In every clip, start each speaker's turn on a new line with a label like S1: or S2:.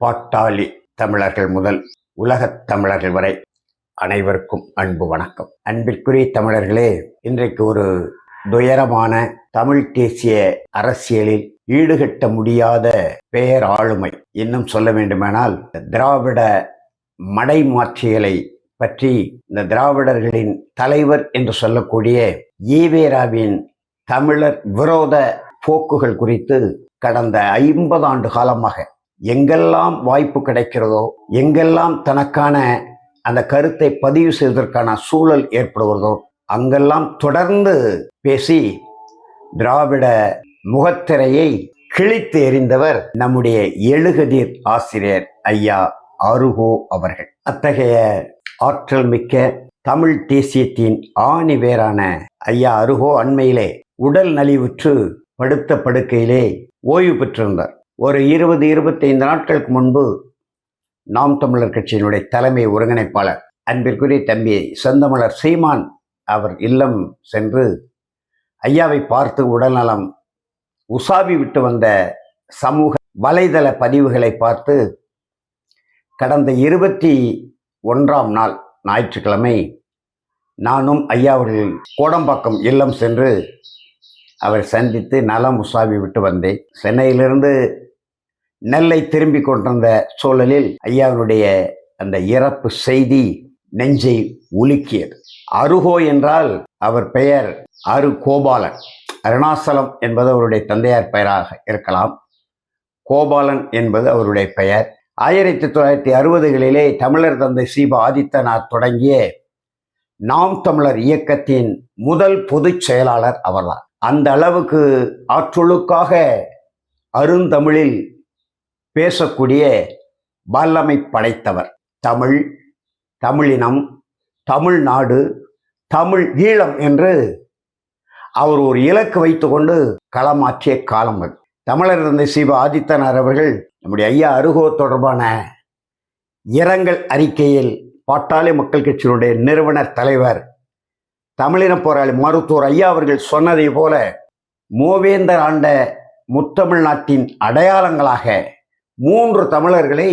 S1: பாட்டாளி தமிழர்கள் முதல் உலகத் தமிழர்கள் வரை அனைவருக்கும் அன்பு வணக்கம். அன்பிற்குரிய தமிழர்களே, இன்றைக்கு ஒரு துயரமான தமிழ் தேசிய அரசியலில் ஈடுகட்ட முடியாத பேராளுமை, இன்னும் சொல்ல வேண்டுமானால் திராவிட மடைமாற்றியலை பற்றி இந்த திராவிடர்களின் தலைவர் என்று சொல்லக்கூடிய ஈவேராவின் தமிழர் விரோத போக்குகள் குறித்து கடந்த 50 ஆண்டு காலமாக எங்கெல்லாம் வாய்ப்பு கிடைக்கிறதோ, எங்கெல்லாம் தனக்கான அந்த கருத்தை பதிவு செய்வதற்கான சூழல் ஏற்படுகிறதோ, அங்கெல்லாம் தொடர்ந்து பேசி திராவிட முகத்திரையை கிழித்து எறிந்தவர் நம்முடைய எழுகதிர் ஆசிரியர் ஐயா அருகோ அவர்கள். அத்தகைய ஆற்றல் மிக்க தமிழ் தேசியத்தின் ஆணி வேரான ஐயா அருகோ அண்மையிலே உடல் நலிவுற்று படுத்த படுக்கையிலே ஓய்வு பெற்றிருந்தார். ஒரு 20-25 நாட்களுக்கு முன்பு நாம் தமிழர் கட்சியினுடைய தலைமை ஒருங்கிணைப்பாளர் அன்பிற்குரிய தம்பி செந்தமிழர் சீமான் அவர் இல்லம் சென்று ஐயாவை பார்த்து உடல்நலம் உசாவி விட்டு வந்த சமூக வலைதள பதிவுகளை பார்த்து கடந்த 21ஆம் நாள் ஞாயிற்றுக்கிழமை நானும் ஐயா அவர்கள் கோடம்பாக்கம் இல்லம் சென்று அவர் சந்தித்து நலம் உசாவி விட்டு வந்தேன். சென்னையிலிருந்து நெல்லை திரும்பி கொண்டிருந்த சூழலில் ஐயாவுடைய அந்த இறப்பு செய்தி நெஞ்சை உலுக்கியது. அருகோ என்றால் அவர் பெயர் அரு கோபாலன். அருணாசலம் என்பது அவருடைய தந்தையார் பெயராக இருக்கலாம். கோபாலன் என்பது அவருடைய பெயர். 1960களிலே தமிழர் தந்தை சீபா ஆதித்தனார் தொடங்கிய நாம் தமிழர் இயக்கத்தின் முதல் பொதுச் செயலாளர் அவர்தான். அந்த அளவுக்கு ஆற்றலுக்காக அருந்தமிழில் பேசக்கூடிய வல்லமை படைத்தவர். தமிழ், தமிழினம், தமிழ்நாடு, தமிழ் ஈழம் என்று அவர் ஒரு இலக்கு வைத்துக்கொண்டு களமாற்றிய காலம் அது. தமிழர் தந்தை சீபா ஆதித்தனார் அவர்கள் நம்முடைய ஐயா அருகோ தொடர்பான இரங்கல் அறிக்கையில் பாட்டாளி மக்கள் கட்சியினுடைய நிறுவனர் தலைவர் தமிழின போராளி மருத்துவர் ஐயா அவர்கள் சொன்னதை போல மூவேந்தர் ஆண்ட முத்தமிழ்நாட்டின் அடையாளங்களாக 3 தமிழர்களை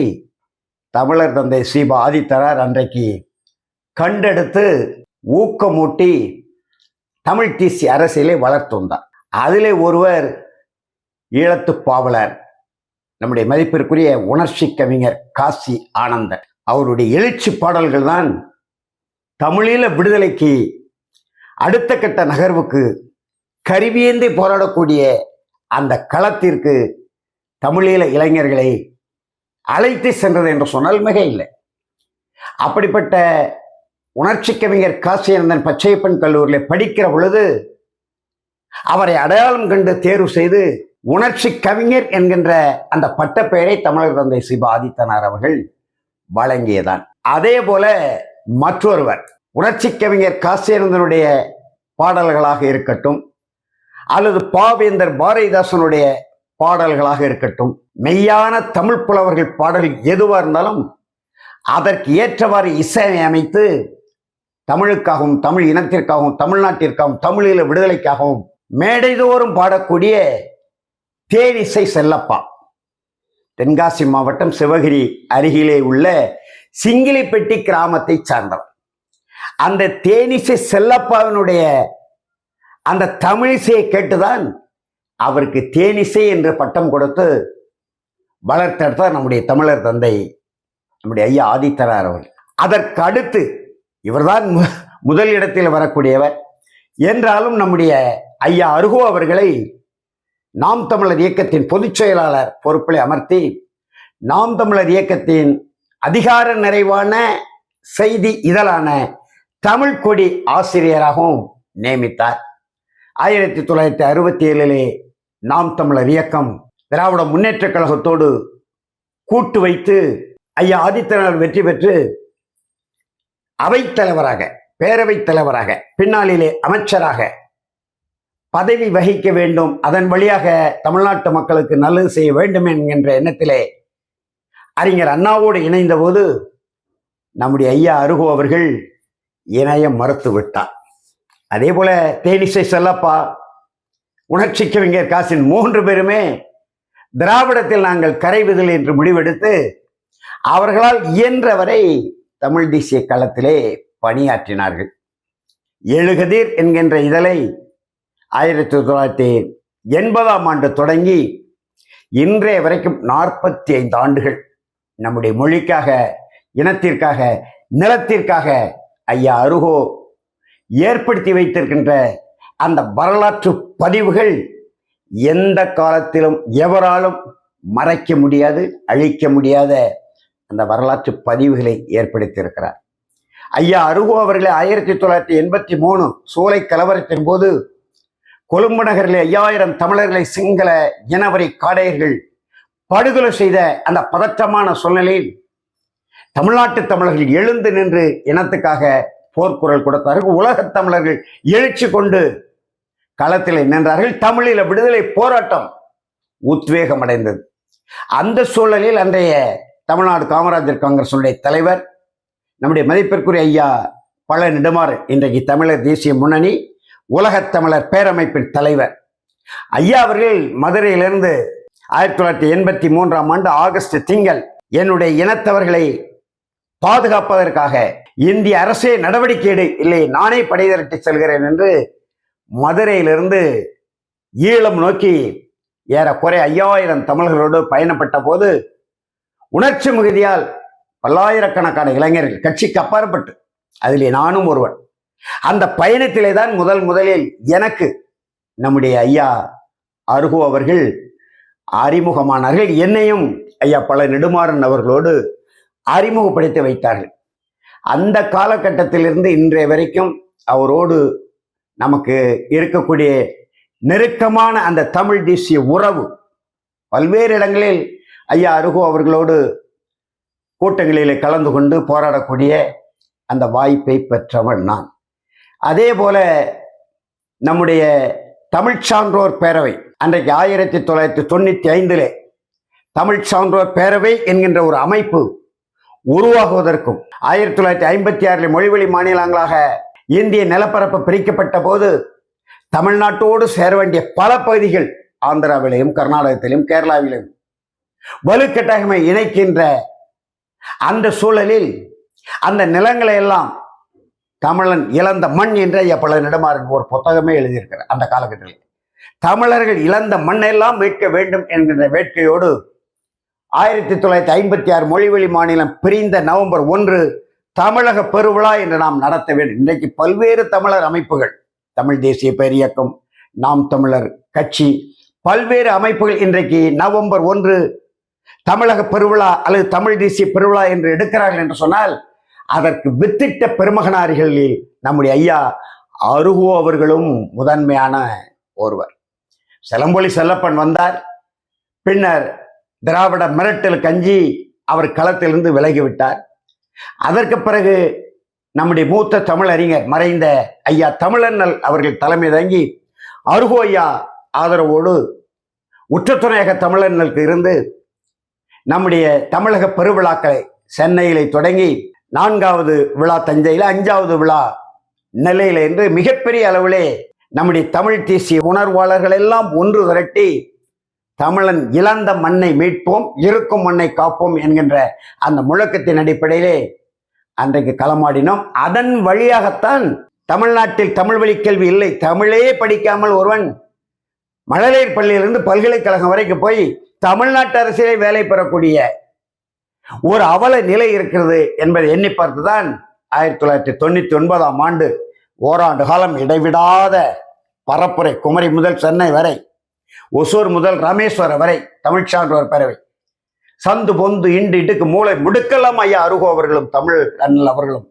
S1: தமிழர் தந்தை சீபா ஆதித்தனார் அன்றைக்கு கண்டெடுத்து ஊக்கமூட்டி தமிழ் தேசிய அரசியலை வளர்த்து வந்தார். அதிலே ஒருவர் ஈழத்து பாவலர் நம்முடைய மதிப்பிற்குரிய உணர்ச்சி கவிஞர் காசி ஆனந்தன். அவருடைய எழுச்சி பாடல்கள் தான் தமிழீழ விடுதலைக்கு அடுத்த கட்ட நகர்வுக்கு கருவியேந்தி போராடக்கூடிய அந்த களத்திற்கு தமிழீழ இளைஞர்களை அழைத்து சென்றது என்று சொன்னால் மிக இல்லை. அப்படிப்பட்ட உணர்ச்சி கவிஞர் காசியானந்தன் பச்சையப்பன் கல்லூரியில் படிக்கிற பொழுது அவரை அடையாளம் கண்டு தேர்வு செய்து உணர்ச்சி கவிஞர் என்கின்ற அந்த பட்டப்பெயரை தமிழர் தந்தை சீபா ஆதித்தனார் அவர்கள் வழங்கியதான். அதே போல மற்றொருவர் உணர்ச்சி கவிஞர் காசியானந்தனுடைய பாடல்களாக இருக்கட்டும், அல்லது பாவேந்தர் பாரதிதாசனுடைய பாடல்களாக இருக்கட்டும், மெய்யான தமிழ் புலவர்கள் பாடல்கள் எதுவாக இருந்தாலும் அதற்கு ஏற்றவாறு இசையை அமைத்து தமிழுக்காகவும், தமிழ் இனத்திற்காகவும், தமிழ்நாட்டிற்காகவும், தமிழீழ விடுதலைக்காகவும் மேடைதோறும் பாடக்கூடிய தேனிசை செல்லப்பா தென்காசி மாவட்டம் சிவகிரி அருகிலே உள்ள சிங்கிலிப்பட்டி கிராமத்தை சார்ந்தவர். அந்த தேனிசை செல்லப்பாவினுடைய அந்த தமிழிசையை கேட்டுதான் அவருக்கு தேனிசை என்று பட்டம் கொடுத்து வளர்த்தெடுத்தார் நம்முடைய தமிழர் தந்தை நம்முடைய ஐயா ஆதித்தனார் அவர்கள். அதற்கு அடுத்து இவர்தான் முதல் இடத்தில் வரக்கூடியவர் என்றாலும் நம்முடைய ஐயா அருகோ அவர்களை நாம் தமிழர் இயக்கத்தின் பொதுச் செயலாளர் பொறுப்பில் அமர்த்தி நாம் தமிழர் இயக்கத்தின் அதிகார நிறைவான செய்தி இதழான தமிழ் கொடி ஆசிரியராகவும் நியமித்தார். 1967 நாம் தமிழர் இயக்கம் திராவிட முன்னேற்ற கழகத்தோடு கூட்டு வைத்து ஐயா ஆதித்தனார் வெற்றி பெற்று அவைத்தலைவராக, பேரவைத் தலைவராக, பின்னாளிலே அமைச்சராக பதவி வகிக்க வேண்டும், அதன் வழியாக தமிழ்நாட்டு மக்களுக்கு நல்லது செய்ய வேண்டும் என்கின்ற எண்ணத்திலே அறிஞர் அண்ணாவோடு இணைந்த போது நம்முடைய ஐயா அருகோ அவர்கள் இணைய மறுத்து விட்டார். அதே போல தேனிசை செல்லப்பா, உணர்ச்சி கவிஞர் காசின் 3 பேருமே திராவிடத்தில் நாங்கள் கரைவதில் என்று முடிவெடுத்து அவர்களால் இயன்றவரை தமிழ் தேசிய களத்திலே பணியாற்றினார்கள். எழுகதிர் என்கின்ற இதழை 1980ஆம் ஆண்டு தொடங்கி இன்றைய வரைக்கும் 45 ஆண்டுகள் நம்முடைய மொழிக்காக, இனத்திற்காக, நிலத்திற்காக ஐயா அருகோ ஏற்படுத்தி வைத்திருக்கின்ற அந்த வரலாற்று பதிவுகள் எந்த காலத்திலும் எவராலும் மறைக்க முடியாது, அழிக்க முடியாத அந்த வரலாற்று பதிவுகளை ஏற்படுத்தியிருக்கிறார். ஐயா அருகோ அவர்களை 1983 சூலை கலவரத்தின் போது கொழும்பு நகரிலே 5000 தமிழர்களை சிங்கள இனவரி காடையர்கள் படுகொலை செய்த அந்த பதற்றமான சூழ்நிலையில் தமிழ்நாட்டு தமிழர்கள் எழுந்து நின்று இனத்துக்காக போர்க்குரல் கொடுத்தார்கள். உலகத் தமிழர்கள் எழுச்சி கொண்டு களத்தில் நின்றார்கள். தமிழீழ விடுதலை போராட்டம் உத்வேகம் அடைந்தது. அந்த சூழலில் அன்றைய தமிழ்நாடு காமராஜர் காங்கிரசுடைய தலைவர் நம்முடைய மதிப்பிற்குரிய ஐயா பழ நெடுமாறு, இன்றைக்கு தமிழர் தேசிய முன்னணி உலகத் தமிழர் பேரமைப்பின் தலைவர் ஐயா அவர்கள் மதுரையிலிருந்து 1983ஆம் ஆண்டு ஆகஸ்ட் திங்கள் என்னுடைய இனத்தவர்களை பாதுகாப்பதற்காக இந்திய அரசே நடவடிக்கை எடு, இல்லை நானே படை திரட்டி செல்கிறேன் என்று மதுரையிலிருந்து ஈழம் நோக்கி ஏறக்குறை 5000 தமிழர்களோடு பயணப்பட்ட போது உணர்ச்சி மிகுதியால் பல்லாயிரக்கணக்கான இளைஞர்கள் கட்சிக்கு அப்பாற்பட்டு, அதிலே நானும் ஒருவன், அந்த பயணத்திலே தான் முதலில் எனக்கு நம்முடைய ஐயா அருகோ அவர்கள் அறிமுகமானார்கள். என்னையும் ஐயா பழ நெடுமாறன் அவர்களோடு அறிமுகப்படுத்தி வைத்தார்கள். அந்த காலகட்டத்திலிருந்து இன்றைய வரைக்கும் அவரோடு நமக்கு இருக்கக்கூடிய நெருக்கமான அந்த தமிழ் தேசிய உறவு, பல்வேறு இடங்களில் ஐயா அருகோ அவர்களோடு கூட்டங்களில் கலந்து கொண்டு போராடக்கூடிய அந்த வாய்ப்பை பெற்றவன் நான். அதே போல நம்முடைய தமிழ் சான்றோர் பேரவை அன்றைக்கு 1995 தமிழ் சான்றோர் பேரவை என்கின்ற ஒரு அமைப்பு உருவாகுவதற்கும் 1956 மொழிவழி மாநிலங்களாக இந்திய நிலப்பரப்பு பிரிக்கப்பட்ட போது தமிழ்நாட்டோடு சேர வேண்டிய பல பகுதிகள் ஆந்திராவிலையும் கர்நாடகத்திலும் கேரளாவிலும் வலுக்கட்டாயமை இணைக்கின்ற அந்த சூழலில் அந்த நிலங்களை எல்லாம் தமிழன் இழந்த மண் என்ற ஐயா பழ நெடுமாறன் ஒரு புத்தகமே எழுதியிருக்கிறார். அந்த காலகட்டத்தில் தமிழர்கள் இழந்த மண்ணெல்லாம் மீட்க வேண்டும் என்கின்ற வேட்கையோடு 1956 மொழிவழி மாநிலம் பிரிந்த நவம்பர் 1 தமிழக பெருவிழா என்று நாம் நடத்த வேண்டும். இன்றைக்கு பல்வேறு தமிழர் அமைப்புகள், தமிழ் தேசிய பேரியக்கம், நாம் தமிழர் கட்சி, பல்வேறு அமைப்புகள் இன்றைக்கு நவம்பர் 1 தமிழக பெருவிழா அல்லது தமிழ் தேசிய பெருவிழா என்று எடுக்கிறார்கள் என்று சொன்னால் அதற்கு வித்திட்ட பெருமகனாரிகளில் நம்முடைய ஐயா அருகோ அவர்களும் முதன்மையான ஒருவர். செலம்பொலி செல்லப்பன் வந்தார். பின்னர் திராவிட மிரட்டல் கஞ்சி அவர் களத்திலிருந்து விலகிவிட்டார். அதற்கு பிறகு நம்முடைய மூத்த தமிழறிஞர் மறைந்த ஐயா தமிழண்ணல் அவர்கள் தலைமை தாங்கி அருகோ ஐயா ஆதரவோடு உற்றத்துணையாக தமிழண்ணலுக்கு இருந்து நம்முடைய தமிழக பெருவிழாக்களை சென்னையிலே தொடங்கி 4வது விழா தஞ்சையில், 5வது விழா நெல்லையில் என்று மிகப்பெரிய அளவிலே நம்முடைய தமிழ் தேசிய உணர்வாளர்கள் எல்லாம் ஒன்று திரட்டி தமிழன் இழந்த மண்ணை மீட்போம், இருக்கும் மண்ணை காப்போம் என்கின்ற அந்த முழக்கத்தின் அடிப்படையிலே அன்றைக்கு களமாடினோம். அதன் வழியாகத்தான் தமிழ்நாட்டில் தமிழ் வழி கல்வி இல்லை, தமிழே படிக்காமல் ஒருவன் மழலையர் பள்ளியிலிருந்து பல்கலைக்கழகம் வரைக்கும் போய் தமிழ்நாட்டு அரசியலை வேலை பெறக்கூடிய ஒரு அவல நிலை இருக்கிறது என்பதை எண்ணி பார்த்துதான் 1999ஆம் ஆண்டு ஓராண்டு காலம் இடைவிடாத பரப்புரை, குமரி முதல் சென்னை வரை, ஒசூர் முதல் ராமேஸ்வரம் வரை தமிழ் சான்றோர் பேரவை, சந்து பொந்து இண்டு இடுக்கு மூளை முடுக்கெல்லாம் ஐயா அருகோ அவர்களும் தமிழ் அண்ணல் அவர்களும்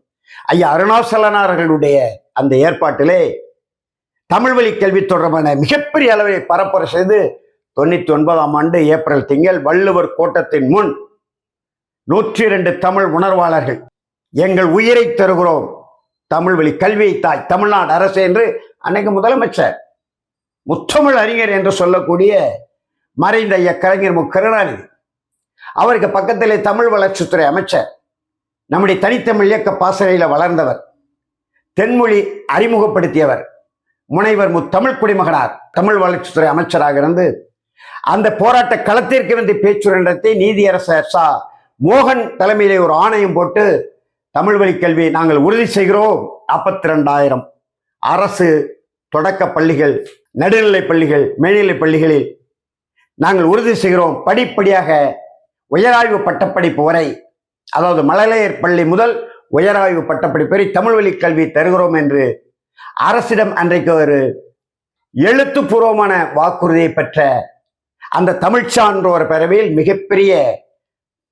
S1: ஐயா அருணாசலனார்களுடைய அந்த ஏற்பாட்டிலே தமிழ் வழி கல்வி தொடர்பான மிகப்பெரிய அளவை பரப்புரை செய்து 99ஆம் ஆண்டு ஏப்ரல் திங்கள் வள்ளுவர் கோட்டத்தின் முன் 102 தமிழ் உணர்வாளர்கள் எங்கள் உயிரை தருகிறோம், தமிழ் வழி கல்வியை தாய் தமிழ்நாடு அரசு என்று அன்னைக்கு முதலமைச்சர் முத்தமிழ் அறிஞர் என்று சொல்லக்கூடிய மறைந்த ஐயா கலைஞர் மு கருணாநிதி, அவருக்கு பக்கத்திலே தமிழ் வளர்ச்சித்துறை அமைச்சர், நம்முடைய தனித்தமிழ் இயக்க பாசறையில் வளர்ந்தவர், தென்மொழி அறிமுகப்படுத்தியவர் முனைவர் தமிழ் குடிமகனார் தமிழ் வளர்ச்சித்துறை அமைச்சராக இருந்து அந்த போராட்ட களத்திற்கு வந்து பேச்சுரை நடத்தி நீதியரசர் சா மோகன் தலைமையிலே ஒரு ஆணையம் போட்டு தமிழ் வழி கல்வி நாங்கள் உறுதி செய்கிறோம். 42,000 அரசு தொடக்க பள்ளிகள், நடுநிலை பள்ளிகள், மேல்நிலை பள்ளிகளில் நாங்கள் உறுதி செய்கிறோம். படிப்படியாக உயராய்வு பட்டப்படிப்பு வரை, அதாவது மழலையர் பள்ளி முதல் உயராய்வு பட்டப்படிப்பு வரை தமிழ் வழி கல்வி தருகிறோம் என்று அரசிடம் அன்றைக்கு ஒரு எழுத்துப்பூர்வமான வாக்குறுதியை பெற்ற அந்த தமிழ் சான்றோர் பேரவையில் மிகப்பெரிய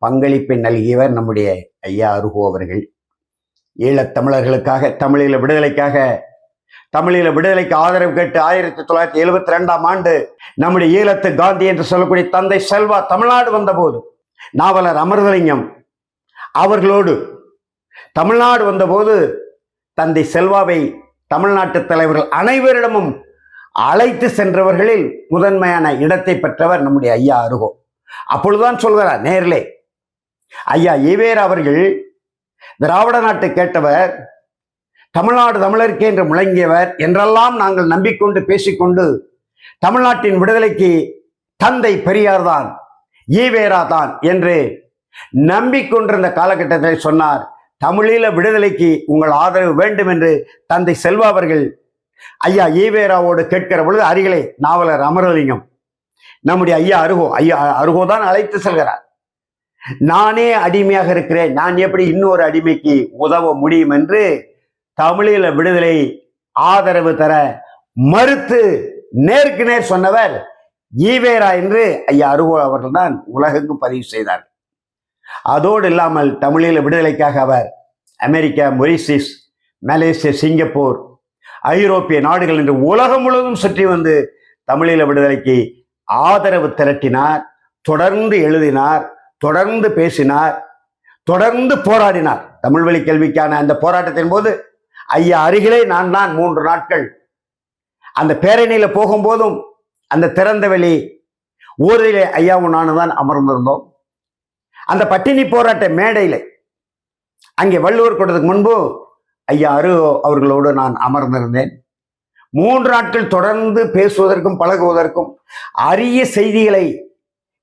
S1: பங்களிப்பை நல்கியவர் நம்முடைய ஐயா அருகோ அவர்கள். ஈழத்தமிழர்களுக்காக, தமிழீழ விடுதலைக்கு ஆதரவு கேட்டு 1972ஆம் ஆண்டு நம்முடைய ஈழத்து காந்தி என்று சொல்லக்கூடிய தந்தை செல்வா தமிழ்நாடு வந்தபோது, நாவலர் அமிர்தலிங்கம் அவர்களோடு தமிழ்நாடு வந்தபோது தந்தை செல்வாவை தமிழ்நாட்டு தலைவர்கள் அனைவரிடமும் அழைத்து சென்றவர்களில் முதன்மையான இடத்தை பெற்றவர் நம்முடைய ஐயா அருகோ. அப்பொழுதுதான் சொல்கிறார் நேரிலே, ஐயா ஈவேரா அவர்கள் திராவிட நாட்டை கேட்டவர், தமிழ்நாடு தமிழருக்கு என்று முழங்கியவர் என்றெல்லாம் நாங்கள் நம்பிக்கொண்டு பேசிக்கொண்டு தமிழ்நாட்டின் விடுதலைக்கு தந்தை பெரியார் தான், ஈவேரா தான் என்று நம்பிக்கொண்டிருந்த காலகட்டத்தில் சொன்னார், தமிழீழ விடுதலைக்கு உங்கள் ஆதரவு வேண்டும் என்று தந்தை செல்வா அவர்கள் ஐயா ஈவேராவோடு கேட்கிற பொழுது அருகிலே நாவலர் அமரலிங்கம் நம்முடைய ஐயா அருகோ தான் அழைத்து செல்கிறார். நானே அடிமையாக இருக்கிறேன், நான் எப்படி இன்னொரு அடிமைக்கு உதவ முடியும் என்று தமிழீழ விடுதலை ஆதரவு தர மறுத்து நேருக்கு நேர் சொன்னவர் ஈவேரா என்று ஐயா அருகோ அவர்கள் தான் உலகெங்கும் பதிவு செய்தார். அதோடு இல்லாமல் தமிழீழ விடுதலைக்காக அவர் அமெரிக்கா, மொரிஷியஸ், மலேசியா, சிங்கப்பூர், ஐரோப்பிய நாடுகள் என்று உலகம் முழுவதும் சுற்றி வந்து தமிழீழ விடுதலைக்கு ஆதரவு திரட்டினார். தொடர்ந்து எழுதினார், தொடர்ந்து பேசினார், தொடர்ந்து போராடினார். தமிழ் வழி கல்விக்கான அந்த போராட்டத்தின் போது ஐயா அருகிலே நான் தான் 3 நாட்கள் அந்த பேரணியில போகும்போதும் அந்த திறந்த வெளி ஊரிலே ஐயாவும் நானும் தான் அமர்ந்திருந்தோம். அந்த பட்டினி போராட்ட மேடையில அங்கே வள்ளுவர் கூட்டத்துக்கு முன்பு ஐயா அருகோ அவர்களோடு நான் அமர்ந்திருந்தேன். 3 நாட்கள் தொடர்ந்து பேசுவதற்கும் பழகுவதற்கும் அரிய செய்திகளை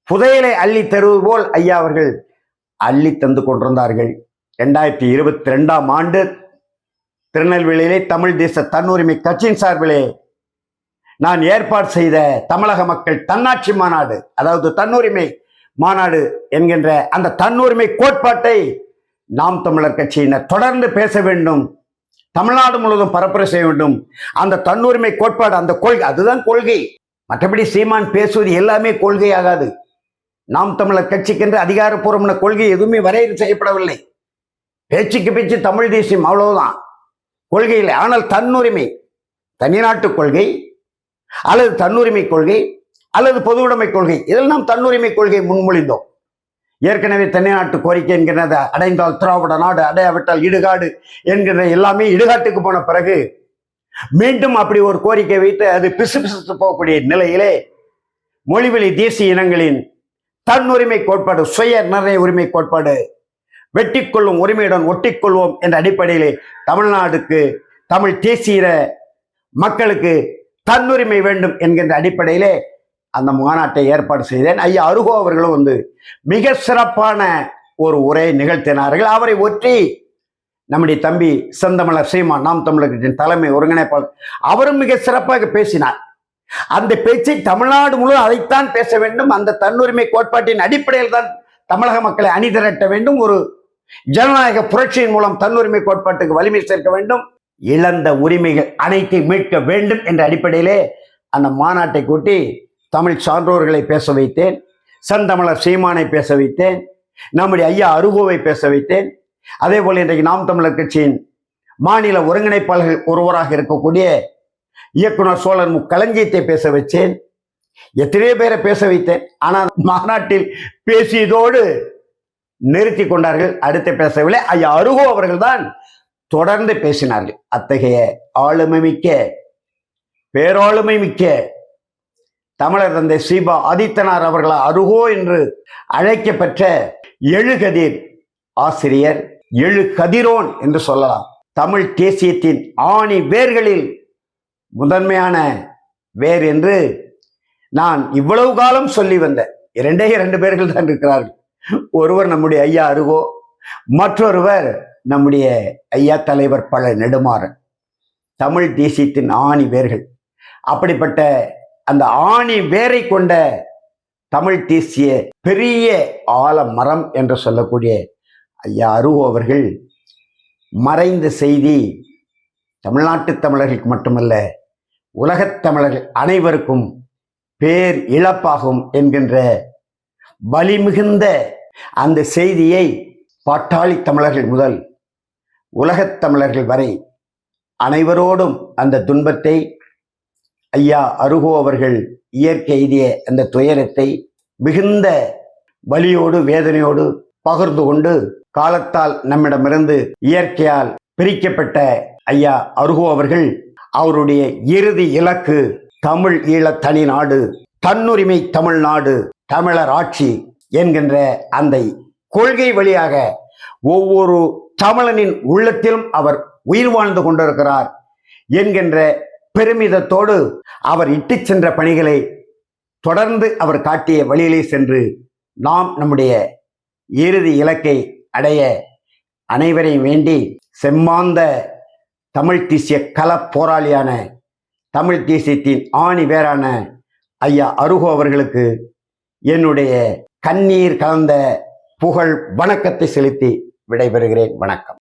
S1: புதையலை அள்ளி தருவது போல் ஐயா அவர்கள் அள்ளி தந்து கொண்டிருந்தார்கள். 2022ஆம் ஆண்டு திருநெல்வேலியிலே தமிழ் தேச தன்னுரிமை கட்சியின் சார்பிலே நான் ஏற்பாடு செய்த தமிழக மக்கள் தன்னாட்சி மாநாடு, அதாவது தன்னுரிமை மாநாடு என்கின்ற அந்த தன்னுரிமை கோட்பாட்டை நாம் தமிழர் கட்சியினர் தொடர்ந்து பேச வேண்டும், தமிழ்நாடு முழுவதும் பரப்புரை செய்ய வேண்டும். அந்த தன்னுரிமை கோட்பாடு, அந்த கொள்கை, அதுதான் கொள்கை. மற்றபடி சீமான் பேசுவது எல்லாமே கொள்கை ஆகாது. நாம் தமிழர் கட்சிக்கென்று அதிகாரப்பூர்வமான கொள்கை எதுவுமே வரையறை செய்யப்படவில்லை. பேச்சுக்கு பேச்சு தமிழ் தேசியம், அவ்வளவுதான் கொள்கையில். ஆனால் தன்னுரிமை, தனிநாட்டு கொள்கை அல்லது தன்னுரிமை கொள்கை அல்லது பொது உடைமை கொள்கை, இதில் நாம் தன்னுரிமை கொள்கை முன்மொழிந்தோம். ஏற்கனவே தனிநாட்டு கோரிக்கை என்கிறத அடைந்தால் திராவிட நாடு, அடையாவிட்டால் இடுகாடு என்கிற எல்லாமே இடுகாட்டுக்கு போன பிறகு மீண்டும் அப்படி ஒரு கோரிக்கை வைத்து அது பிசு போகக்கூடிய நிலையிலே மொழிவழி தேசிய இனங்களின் தன்னுரிமை கோட்பாடு, சுய நிர்ணய உரிமை கோட்பாடு, வெட்டிக்கொள்ளும் உரிமையுடன் ஒட்டிக்கொள்வோம் என்ற அடிப்படையிலே தமிழ்நாடுக்கு, தமிழ் தேசிய மக்களுக்கு தன்னுரிமை வேண்டும் என்கின்ற அடிப்படையிலே அந்த மாநாட்டை ஏற்பாடு செய்தேன். ஐயா அருகோ அவர்களும் வந்து மிக சிறப்பான ஒரு உரையை நிகழ்த்தினார்கள். அவரை ஒற்றி நம்முடைய தம்பி செந்தமிழர் சீமான், நாம் தமிழர் கட்சியின் தலைமை ஒருங்கிணைப்பாளர், அவரும் மிக சிறப்பாக பேசினார். அந்த பேச்சை தமிழ்நாடு முழுவதும் அதைத்தான் பேச வேண்டும். அந்த தன்னுரிமை கோட்பாட்டின் அடிப்படையில் தான் தமிழக மக்களை அணிதிரட்ட வேண்டும். ஒரு ஜனநாயக புரட்சியின் மூலம் தன்னுரிமை கோட்பாட்டுக்கு வலிமை சேர்க்க வேண்டும். இழந்த உரிமைகள் அனைத்தையும் மீட்க வேண்டும் என்ற அடிப்படையிலே அந்த மாநாட்டை கூட்டி தமிழ் சான்றோர்களை பேச வைத்தேன், செந்தமிழர் சீமானை பேச வைத்தேன், நம்முடைய ஐயா அருகோவை பேச வைத்தேன். அதே போல இன்றைக்கு நாம் தமிழர் கட்சியின் மாநில ஒருங்கிணைப்பாளர்கள் ஒருவராக இருக்கக்கூடிய இயக்குனர் சோழர் களஞ்சியத்தை பேச வச்சேன். எத்தனையோ பேரை பேச வைத்தேன். ஆனால் மாநாட்டில் பேசியதோடு நிறுத்தி கொண்டார்கள், அடுத்து பேசவில்லை. ஐயா அருகோ அவர்கள் தான் தொடர்ந்து பேசினார்கள். அத்தகைய ஆளுமை மிக்க, பேராளுமை மிக்க தமிழர் தந்தை சீபா ஆதித்தனார் அவர்களால் அருகோ என்று அழைக்கப்பெற்ற எழுகதிர் ஆசிரியர், எழுகதிரோன் என்று சொல்லலாம். தமிழ் தேசியத்தின் ஆணி வேர்களில் முதன்மையான வேர் என்று நான் இவ்வளவு காலம் சொல்லி வந்த இரண்டு பேர்கள் தான் இருக்கிறார்கள். ஒருவர் நம்முடைய ஐயா அருகோ, மற்றொருவர் நம்முடைய ஐயா தலைவர் பழ நெடுமாறன். தமிழ் தேசியத்தின் ஆணி வேர்கள். அப்படிப்பட்ட அந்த ஆணி வேரை கொண்ட தமிழ் தேசிய பெரிய ஆலமரம் என்று சொல்லக்கூடிய ஐயா அருகோ அவர்கள் மறைந்த செய்தி தமிழ்நாட்டு தமிழர்களுக்கு மட்டுமல்ல, உலகத் தமிழர்கள் அனைவருக்கும் பேர் இழப்பாகும் என்கின்ற வலிமிகுந்த அந்த செய்தியை பாட்டாளி தமிழர்கள் முதல் உலகத் தமிழர்கள் வரை அனைவரோடும் அந்த துன்பத்தை ஐயா அருகோ அவர்கள் இயற்கை எய்திய அந்த துயரத்தை மிகுந்த வலியோடு வேதனையோடு பகிர்ந்து கொண்டு, காலத்தால் நம்மிடமிருந்து இயற்கையால் பிரிக்கப்பட்ட ஐயா அருகோ அவர்கள் அவருடைய இறுதி இலக்கு தமிழ் ஈழ தனி நாடு, தன்னுரிமை தமிழ்நாடு, தமிழர் ஆட்சி என்கின்ற அந்த கொள்கை வழியாக ஒவ்வொரு தமிழனின் உள்ளத்திலும் அவர் உயிர் வாழ்ந்து கொண்டிருக்கிறார் என்கின்ற பெருமிதத்தோடு அவர் இட்டு சென்ற பணிகளை தொடர்ந்து அவர் காட்டிய வழியிலே சென்று நாம் நம்முடைய இறுதி இலக்கை அடைய அனைவரையும் வேண்டி, செம்மாந்த தமிழ் தேசிய கள போராளியான தமிழ் தேசியத்தின் ஆணி வேரான ஐயா அருகோ அவர்களுக்கு என்னுடைய கண்ணீர் கலந்த புகழ் வணக்கத்தை செலுத்தி விடைபெறுகிறேன். வணக்கம்.